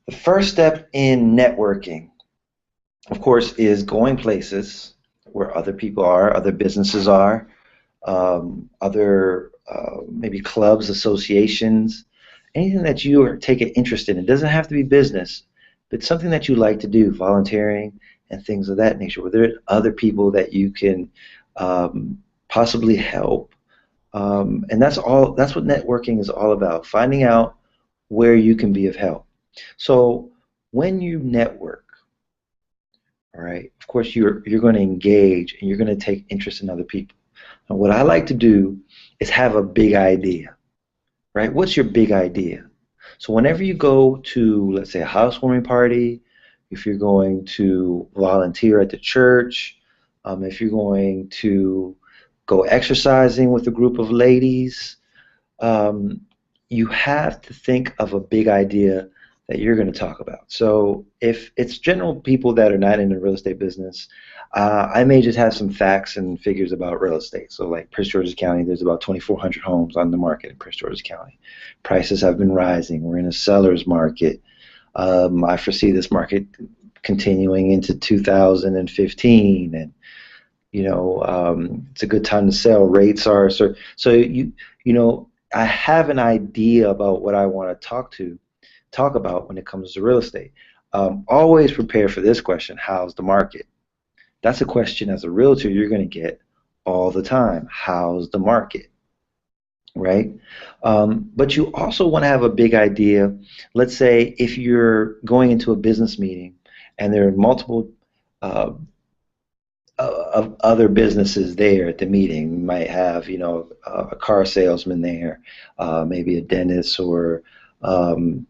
The first step in networking, of course, is going places where other people are, other businesses are, other maybe clubs, associations, anything that you are taking interest in. It doesn't have to be business, but something that you like to do, volunteering and things of that nature, where there are other people that you can possibly help. And that's all. That's what networking is all about, finding out where you can be of help. So when you network, all right, of course you're going to engage and you're going to take interest in other people. And what I like to do is have a big idea, right? What's your big idea? So whenever you go to, let's say, a housewarming party, if you're going to volunteer at the church, if you're going to go exercising with a group of ladies, um, you have to think of a big idea that you're going to talk about. So if it's general people that are not in the real estate business, I may just have some facts and figures about real estate. So like Prince George's County, there's about 2,400 homes on the market in Prince George's County. Prices have been rising. We're in a seller's market. I foresee this market continuing into 2015, and it's a good time to sell. Rates are so I have an idea about what I want to talk about when it comes to real estate. Always prepare for this question: how's the market? That's a question as a realtor you're going to get all the time. How's the market? Right? But you also want to have a big idea. Let's say if you're going into a business meeting and there are multiple uh, of other businesses there at the meeting. You might have, a car salesman there, maybe a dentist or, an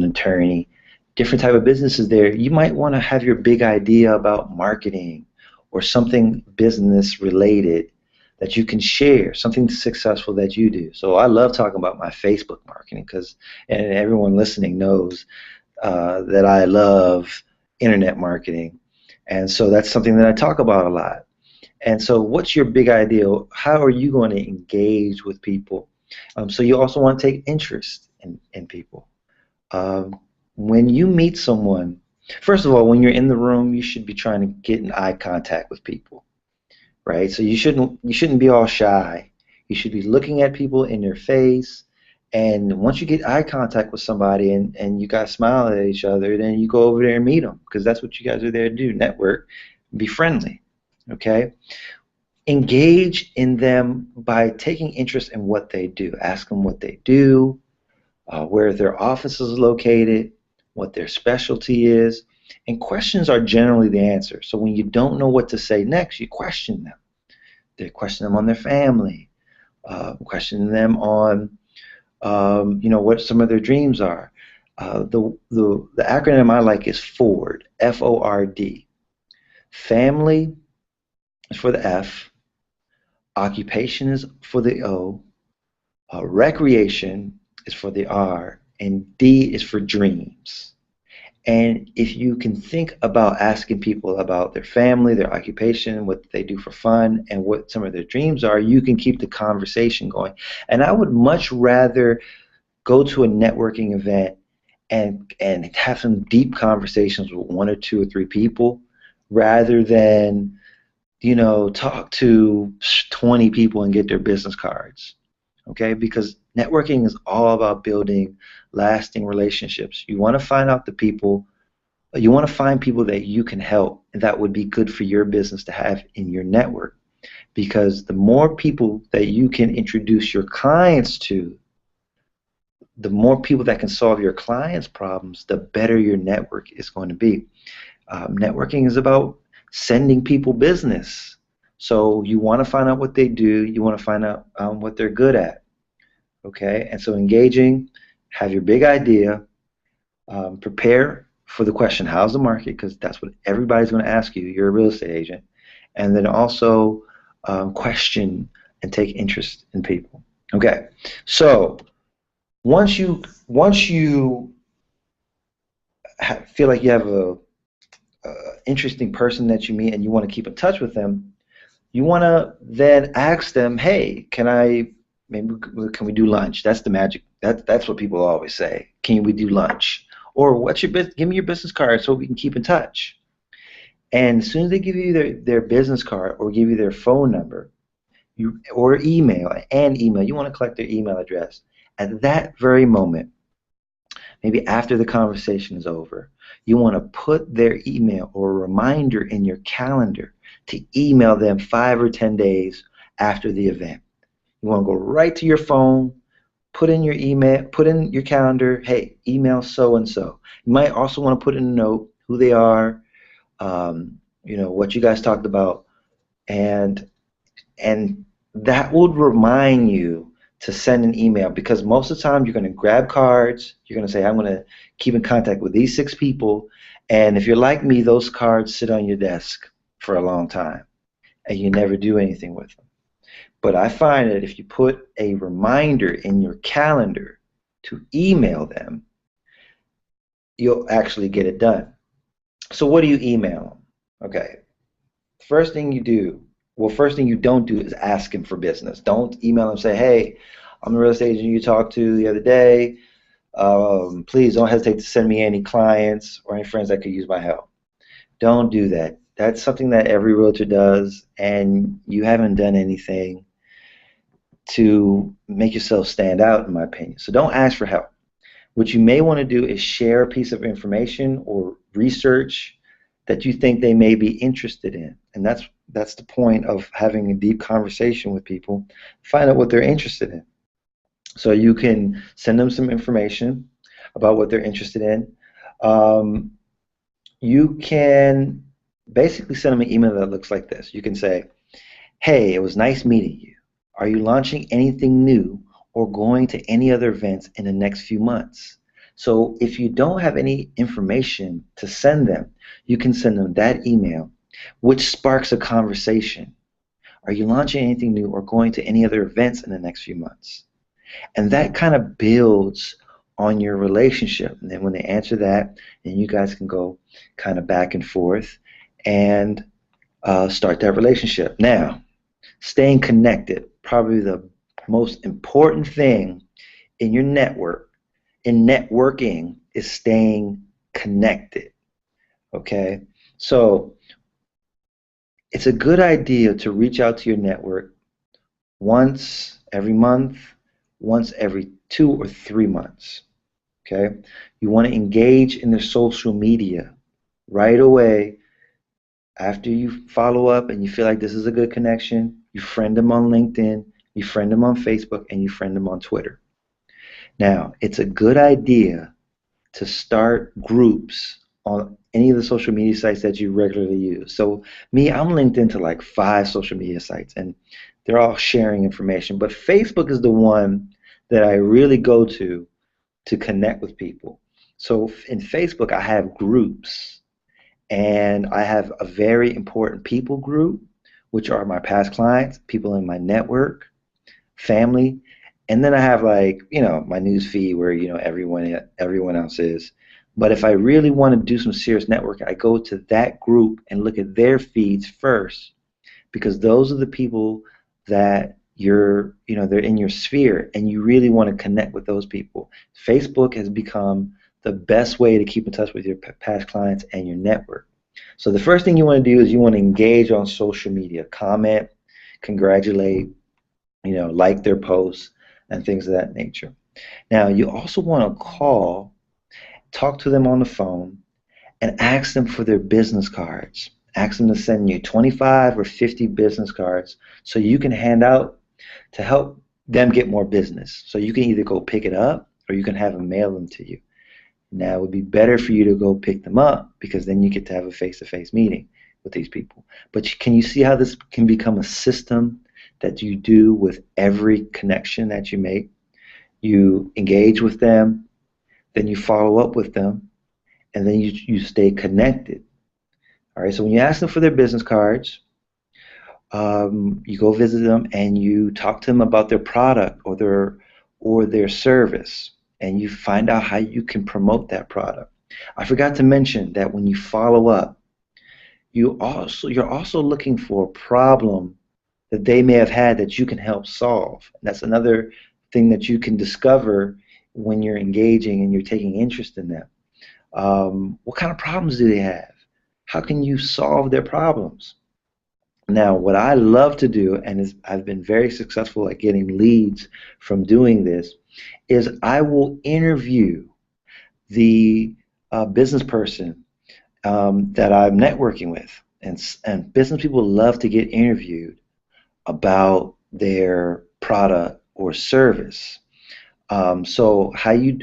attorney, different type of businesses there. You might want to have your big idea about marketing or something business related that you can share, something successful that you do. So I love talking about my Facebook marketing and everyone listening knows that I love internet marketing. And so that's something that I talk about a lot. And so what's your big idea? How are you going to engage with people? So you also want to take interest in people. When you meet someone, first of all, when you're in the room, you should be trying to get in eye contact with people, right? So you shouldn't be all shy. You should be looking at people in their face. And once you get eye contact with somebody and you guys smile at each other, then you go over there and meet them because that's what you guys are there to do, network, be friendly, okay? Engage in them by taking interest in what they do. Ask them what they do, where their office is located, what their specialty is, and questions are generally the answer. So when you don't know what to say next, you question them. They question them on their family, question them on what some of their dreams are. The acronym I like is FORD, F-O-R-D. Family is for the F, occupation is for the O, recreation is for the R, and D is for dreams. And if you can think about asking people about their family, their occupation, what they do for fun, and what some of their dreams are, you can keep the conversation going. And I would much rather go to a networking event and have some deep conversations with one or two or three people rather than talk to 20 people and get their business cards, okay? Because networking is all about building lasting relationships. You want to find out the people, you want to find people that you can help and that would be good for your business to have in your network, because the more people that you can introduce your clients to, the more people that can solve your clients' problems, the better your network is going to be. Networking is about sending people business. So you want to find out what they do. You want to find out what they're good at. Okay? And so engaging, have your big idea, prepare for the question, how's the market? Because that's what everybody's going to ask you. You're a real estate agent. And then also question and take interest in people. Okay? So once you feel like you have a interesting person that you meet and you want to keep in touch with them, you want to then ask them, hey, can we do lunch? That's the magic. That's what people always say. Can we do lunch? Or what's your business? Give me your business card so we can keep in touch. And as soon as they give you their business card or give you their phone number, or email, you want to collect their email address. At that very moment, maybe after the conversation is over, you want to put their email or a reminder in your calendar to email them 5 or 10 days after the event. You want to go right to your phone, put in your email, put in your calendar, hey, email so and so. You might also want to put in a note who they are, what you guys talked about, and that would remind you to send an email, because most of the time you're going to grab cards, you're going to say, I'm going to keep in contact with these 6 people, and if you're like me, those cards sit on your desk for a long time and you never do anything with them. But I find that if you put a reminder in your calendar to email them, you'll actually get it done. So what do you email them? Okay, first thing you don't do is ask him for business. Don't email him and say, hey, I'm the real estate agent you talked to the other day. Please don't hesitate to send me any clients or any friends that could use my help. Don't do that. That's something that every realtor does, and you haven't done anything to make yourself stand out, in my opinion. So don't ask for help. What you may want to do is share a piece of information or research that you think they may be interested in. And that's the point of having a deep conversation with people. Find out what they're interested in. So you can send them some information about what they're interested in. You can basically send them an email that looks like this. You can say, hey, it was nice meeting you. Are you launching anything new or going to any other events in the next few months? So if you don't have any information to send them, you can send them that email, which sparks a conversation. Are you launching anything new or going to any other events in the next few months? And that kind of builds on your relationship. And then when they answer that, then you guys can go kind of back and forth and start that relationship. Now, staying connected, probably the most important thing in your network, in networking, is staying connected. Okay? So it's a good idea to reach out to your network once every month, once every 2 or 3 months. Okay? You want to engage in their social media right away. After you follow up and you feel like this is a good connection, you friend them on LinkedIn, you friend them on Facebook, and you friend them on Twitter. Now, it's a good idea to start groups on any of the social media sites that you regularly use. So me, I'm linked into like 5 social media sites, and they're all sharing information. But Facebook is the one that I really go to connect with people. So in Facebook, I have groups, and I have a very important people group, which are my past clients, people in my network, family, and then I have like, my news feed where, everyone else is. But if I really want to do some serious networking, I go to that group and look at their feeds first, because those are the people that they're in your sphere, and you really want to connect with those people. Facebook has become the best way to keep in touch with your past clients and your network. So the first thing you want to do is you want to engage on social media, comment, congratulate, like their posts and things of that nature. Now, you also want to call, talk to them on the phone, and ask them for their business cards. Ask them to send you 25 or 50 business cards so you can hand out to help them get more business. So you can either go pick it up or you can have them mail them to you. Now, it would be better for you to go pick them up, because then you get to have a face-to-face meeting with these people. But can you see how this can become a system that you do with every connection that you make? You engage with them, then you follow up with them, and then you stay connected. All right, so when you ask them for their business cards, you go visit them and you talk to them about their product or their service, and you find out how you can promote that product. I forgot to mention that when you follow up, you're also looking for a problem that they may have had that you can help solve. That's another thing that you can discover when you're engaging and you're taking interest in them. What kind of problems do they have? How can you solve their problems? Now, what I love to do, and I've been very successful at getting leads from doing this, is I will interview the business person that I'm networking with. And business people love to get interviewed about their product or service. So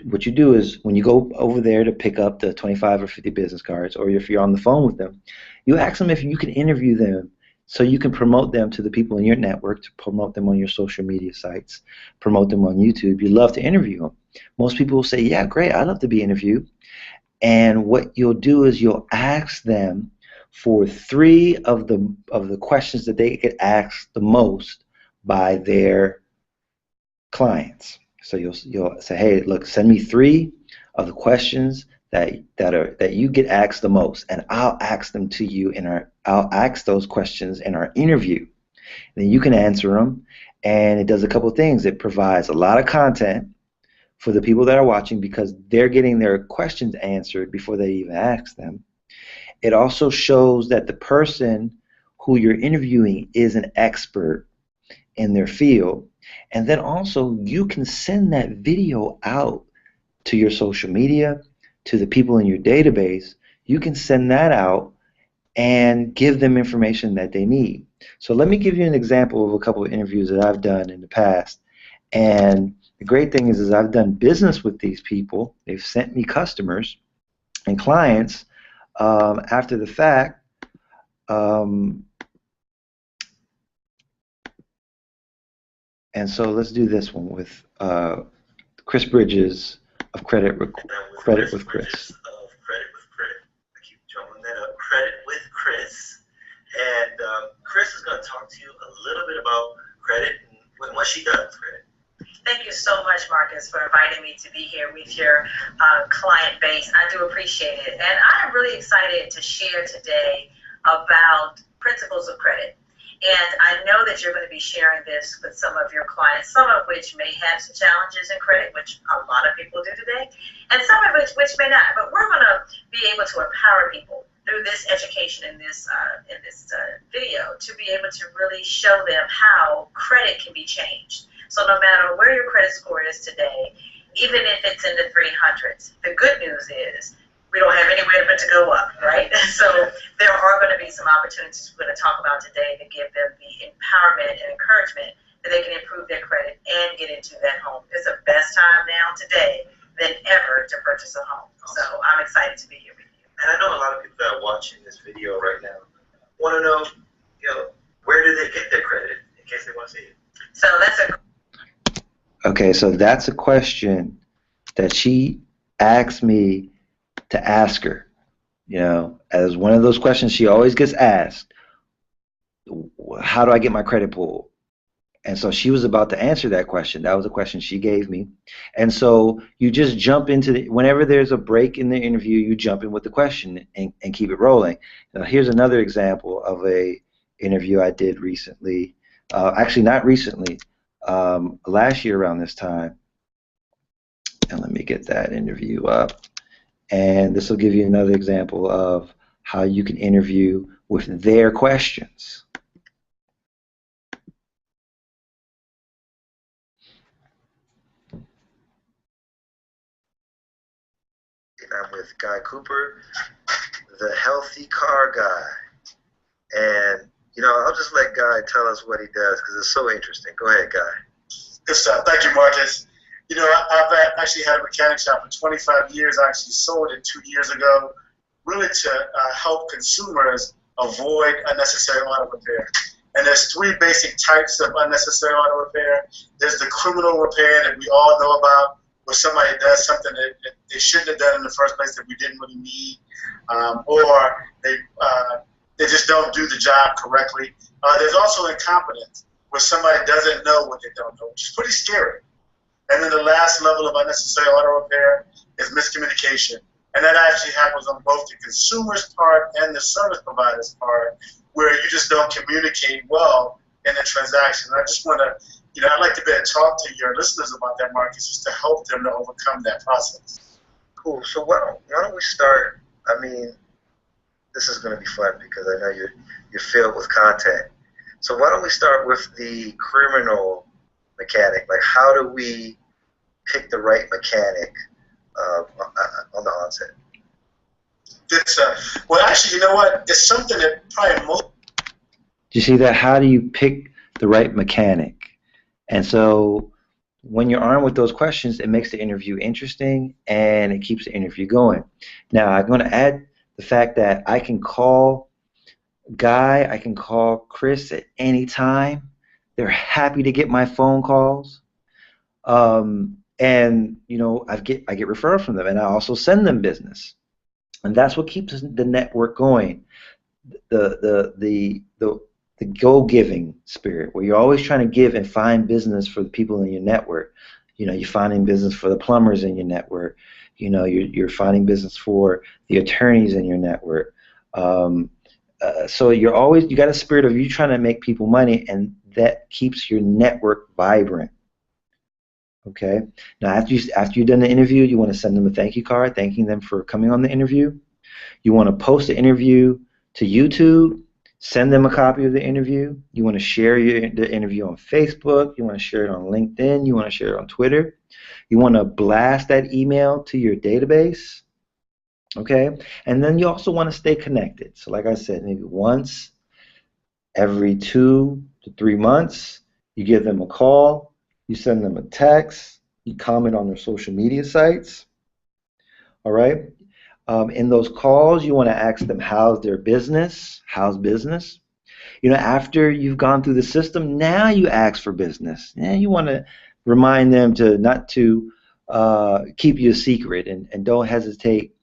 what you do is when you go over there to pick up the 25 or 50 business cards, or if you're on the phone with them, you ask them if you can interview them so you can promote them to the people in your network, to promote them on your social media sites, promote them on YouTube. You love to interview them. Most people will say, yeah, great, I'd love to be interviewed. And what you'll do is you'll ask them for three of the questions that they get asked the most by their clients. So you'll say, hey, look, send me three of the questions that you get asked the most, and I'll ask them to you I'll ask those questions in our interview. And then you can answer them, and it does a couple of things. It provides a lot of content for the people that are watching because they're getting their questions answered before they even ask them. It also shows that the person who you're interviewing is an expert in their field. And then also you can send that video out to your social media, to the people in your database. You can send that out and give them information that they need. So let me give you an example of a couple of interviews that I've done in the past. And the great thing is I've done business with these people. They've sent me customers and clients after the fact. And so let's do this one with Chris Bridges of Credit with Chris. Credit with Chris. I keep jumping that up. Credit with Chris. And Chris is going to talk to you a little bit about credit and what she does with credit. Thank you so much, Marcus, for inviting me to be here with your client base. I do appreciate it. And I am really excited to share today about principles of credit. And I know that you're going to be sharing this with some of your clients, some of which may have some challenges in credit, which a lot of people do today, and some of which may not. But we're going to be able to empower people through this education in this video to be able to really show them how credit can be changed. So no matter where your credit score is today, even if it's in the 300s, the good news is we don't have anywhere but to go up, right? So there are going to be some opportunities we're going to talk about today to give them the empowerment and encouragement that they can improve their credit and get into that home. It's the best time now today than ever to purchase a home. So I'm excited to be here with you. And I know a lot of people that are watching this video right now want to know, where do they get their credit in case they want to see it? So that's a Okay, so that's a question that she asked me to ask her. As one of those questions she always gets asked, how do I get my credit pulled? And so she was about to answer that question. That was a question she gave me. And so you just jump into whenever there's a break in the interview, you jump in with the question and keep it rolling. Now, here's another example of a interview I did recently. Actually, not recently. Last year around this time. And let me get that interview up. And this will give you another example of how you can interview with their questions. I'm with Guy Cooper, the healthy car guy. And, I'll just let Guy tell us what he does because it's so interesting. Go ahead, Guy. Good stuff. Thank you, Marcus. I've actually had a mechanic shop for 25 years. I actually sold it 2 years ago, really to help consumers avoid unnecessary auto repair. And there's three basic types of unnecessary auto repair. There's the criminal repair that we all know about, where somebody does something that they shouldn't have done in the first place that we didn't really need, or they just don't do the job correctly. There's also incompetence, where somebody doesn't know what they don't know, which is pretty scary. And then the last level of unnecessary auto repair is miscommunication. And that actually happens on both the consumer's part and the service provider's part, where you just don't communicate well in the transaction. I just want to, I'd like to be able to talk to your listeners about that, Marcus, just to help them to overcome that process. Cool. So why don't we start? I mean, this is going to be fun because I know you're filled with content. So why don't we start with the criminal mechanic? Like, how do we pick the right mechanic on the onset? It's, well, actually, you know what? It's something that probably most. Do you see that? How do you pick the right mechanic? And so when you're armed with those questions, it makes the interview interesting and it keeps the interview going. Now, I'm going to add the fact that I can call Guy, I can call Chris at any time. They're happy to get my phone calls. And you know, I get referrals from them, and I also send them business, and that's what keeps the network going. The go-giving spirit, where you're always trying to give and find business for the people in your network. You know, you're finding business for the plumbers in your network. You know, you're finding business for the attorneys in your network. So you got a spirit of you trying to make people money, and that keeps your network vibrant. Okay. Now, after you've done the interview, you want to send them a thank you card, thanking them for coming on the interview. You want to post the interview to YouTube, send them a copy of the interview. You want to share the interview on Facebook. You want to share it on LinkedIn. You want to share it on Twitter. You want to blast that email to your database. Okay. And then you also want to stay connected. So like I said, maybe once every 2 to 3 months, you give them a call. You send them a text. You comment on their social media sites. All right. In those calls, you want to ask them how's their business. How's business? You know, after you've gone through the system, now you ask for business. Now you want to remind them not to keep you a secret, and don't hesitate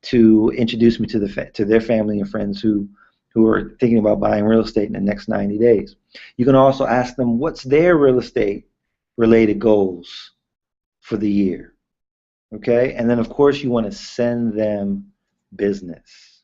to introduce me to their family and friends who are thinking about buying real estate in the next 90 days. You can also ask them what's their real estate related goals for the year. Okay? And then, of course, you want to send them business.